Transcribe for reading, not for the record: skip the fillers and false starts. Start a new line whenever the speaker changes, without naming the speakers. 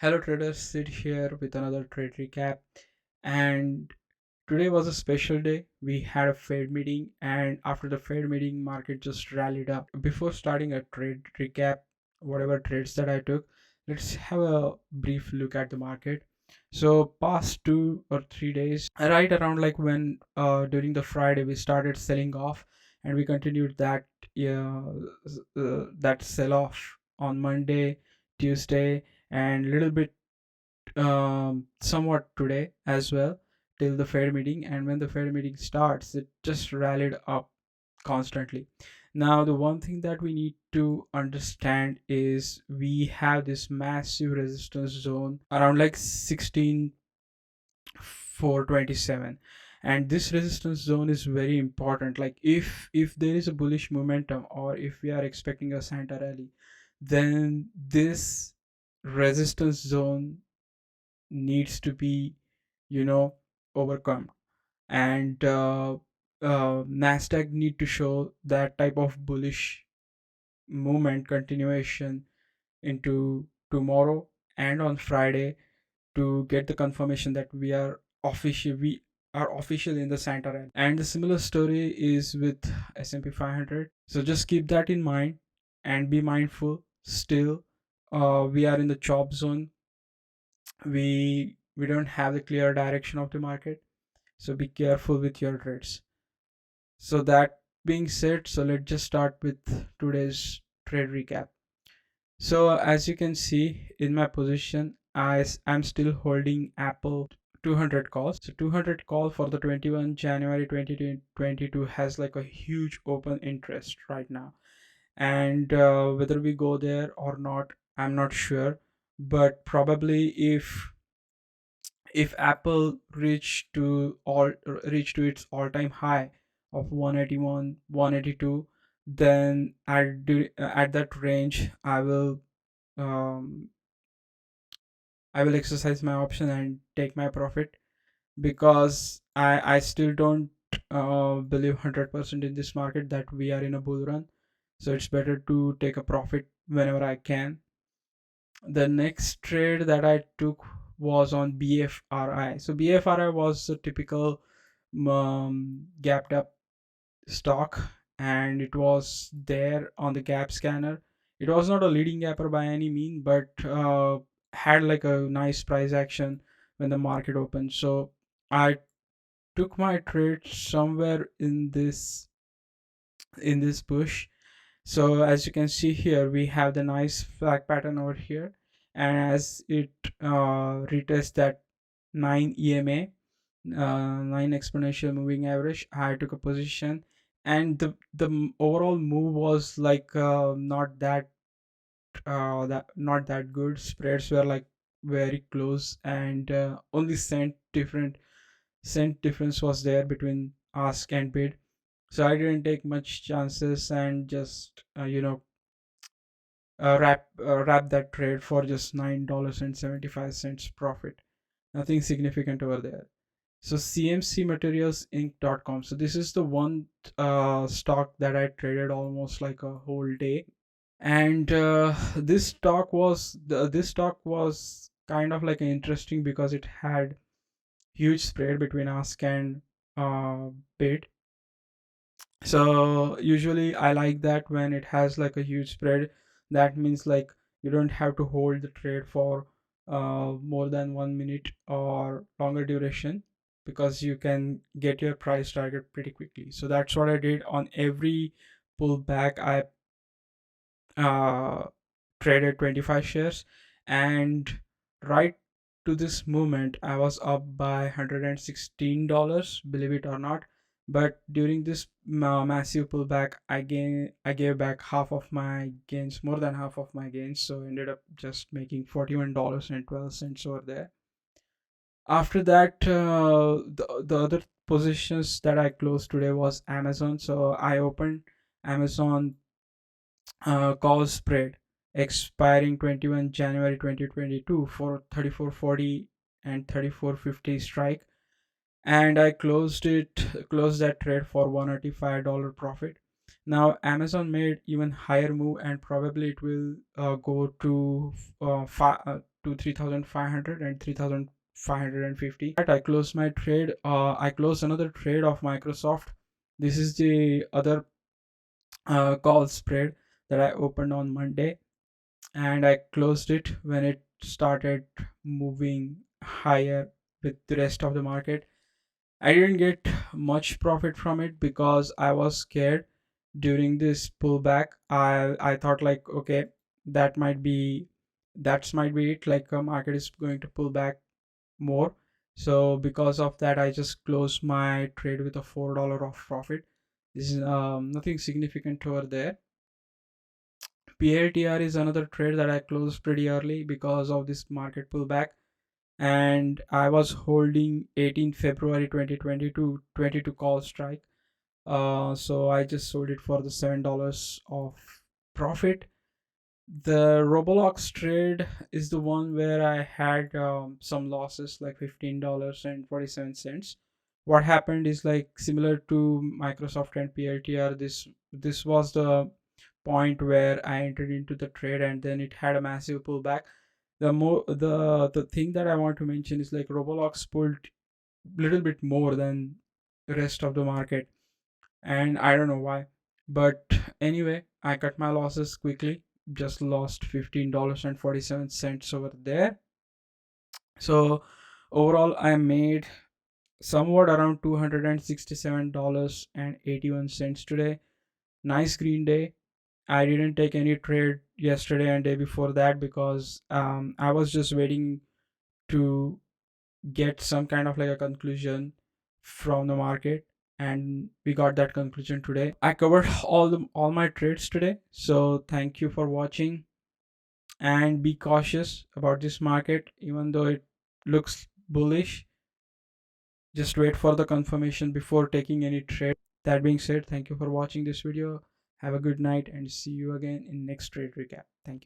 Hello traders, Sid here with another trade recap. And today was a special day. We had a Fed meeting, and after the Fed meeting, market just rallied up. Before starting a trade recap, whatever trades that I took, let's have a brief look at the market. So past 2 or 3 days, right around like when during the Friday we started selling off, and we continued that sell off on Monday, Tuesday, and little bit somewhat today as well till the Fed meeting. And when the Fed meeting starts, it just rallied up constantly. Now, the one thing that we need to understand is we have this massive resistance zone around like 16,427, and this resistance zone is very important. Like if there is a bullish momentum, or if we are expecting a Santa rally, then this resistance zone needs to be you know overcome. And Nasdaq need to show that type of bullish movement continuation into tomorrow and on Friday to get the confirmation that we are official in the Santa rally. And the similar story is with S&P 500, so just keep that in mind and be mindful. Still, we are in the chop zone. We don't have the clear direction of the market, so be careful with your trades. So that being said, so let's just start with today's trade recap. So as you can see in my position, I'm still holding Apple 200 calls. So 200 call for the 21 January 2022 has like a huge open interest right now. And whether we go there or not, I'm not sure. But probably if Apple reach to its all-time high of 181, 182, then at that range, um, I will exercise my option and take my profit, because I still don't believe 100% in this market that we are in a bull run. So it's better to take a profit whenever I can. The next trade that I took was on BFRI. So BFRI was a typical gapped up stock, and it was there on the gap scanner. It was not a leading gapper by any mean, but had like a nice price action when the market opened. So I took my trade somewhere in this push. So as you can see here, we have the nice flag pattern over here, and as it retests that 9 EMA, 9 exponential moving average, I took a position, and the overall move was like not that good. Spreads were like very close, and only cent difference was there between ask and bid. So I didn't take much chances and just wrap that trade for just $9.75 profit. Nothing significant over there. So CMC Materials Inc.com. So this is the one stock that I traded almost like a whole day, and this stock was kind of like interesting because it had huge spread between ask and bid. So usually I like that when it has like a huge spread. That means like you don't have to hold the trade for more than 1 minute or longer duration, because you can get your price target pretty quickly. So that's what I did on every pullback. I uh, traded 25 shares, and right to this moment I was up by $116, believe it or not. But during this massive pullback, I gave back half of my gains, more than half of my gains, so ended up just making $41.12 over there. After that, the other positions that I closed today was Amazon. So I opened Amazon call spread expiring 21 January 2022 for 34.40 and 34.50 strike, and I closed that trade for $185 profit. Now Amazon made even higher move, and probably it will go to to 3,500 and 3,550. I closed my trade. I closed another trade of Microsoft. This is the other call spread that I opened on Monday, and I closed it when it started moving higher with the rest of the market. I didn't get much profit from it because I was scared during this pullback. I thought like, okay, that might be might be it. Like market is going to pull back more. So because of that, I just closed my trade with a $4 of profit. This is nothing significant over there. PLTR is another trade that I closed pretty early because of this market pullback, and I was holding 18 February 2022 22 call strike. So I just sold it for the $7 of profit. The Roblox trade is the one where I had some losses, like $15.47. What happened is like similar to Microsoft and PLTR. This was the point where I entered into the trade, and then it had a massive pullback. The thing that I want to mention is like Roblox pulled little bit more than the rest of the market, and I don't know why. But anyway, I cut my losses quickly. Just lost $15.47 over there. So overall, I made somewhat around $267.81 today. Nice green day. I didn't take any trade yesterday and day before that because I was just waiting to get some kind of like a conclusion from the market, and we got that conclusion today. I covered all my trades today. So thank you for watching, and be cautious about this market. Even though it looks bullish, just wait for the confirmation before taking any trade. That being said, thank you for watching this video. Have a good night and see you again in next trade recap. Thank you.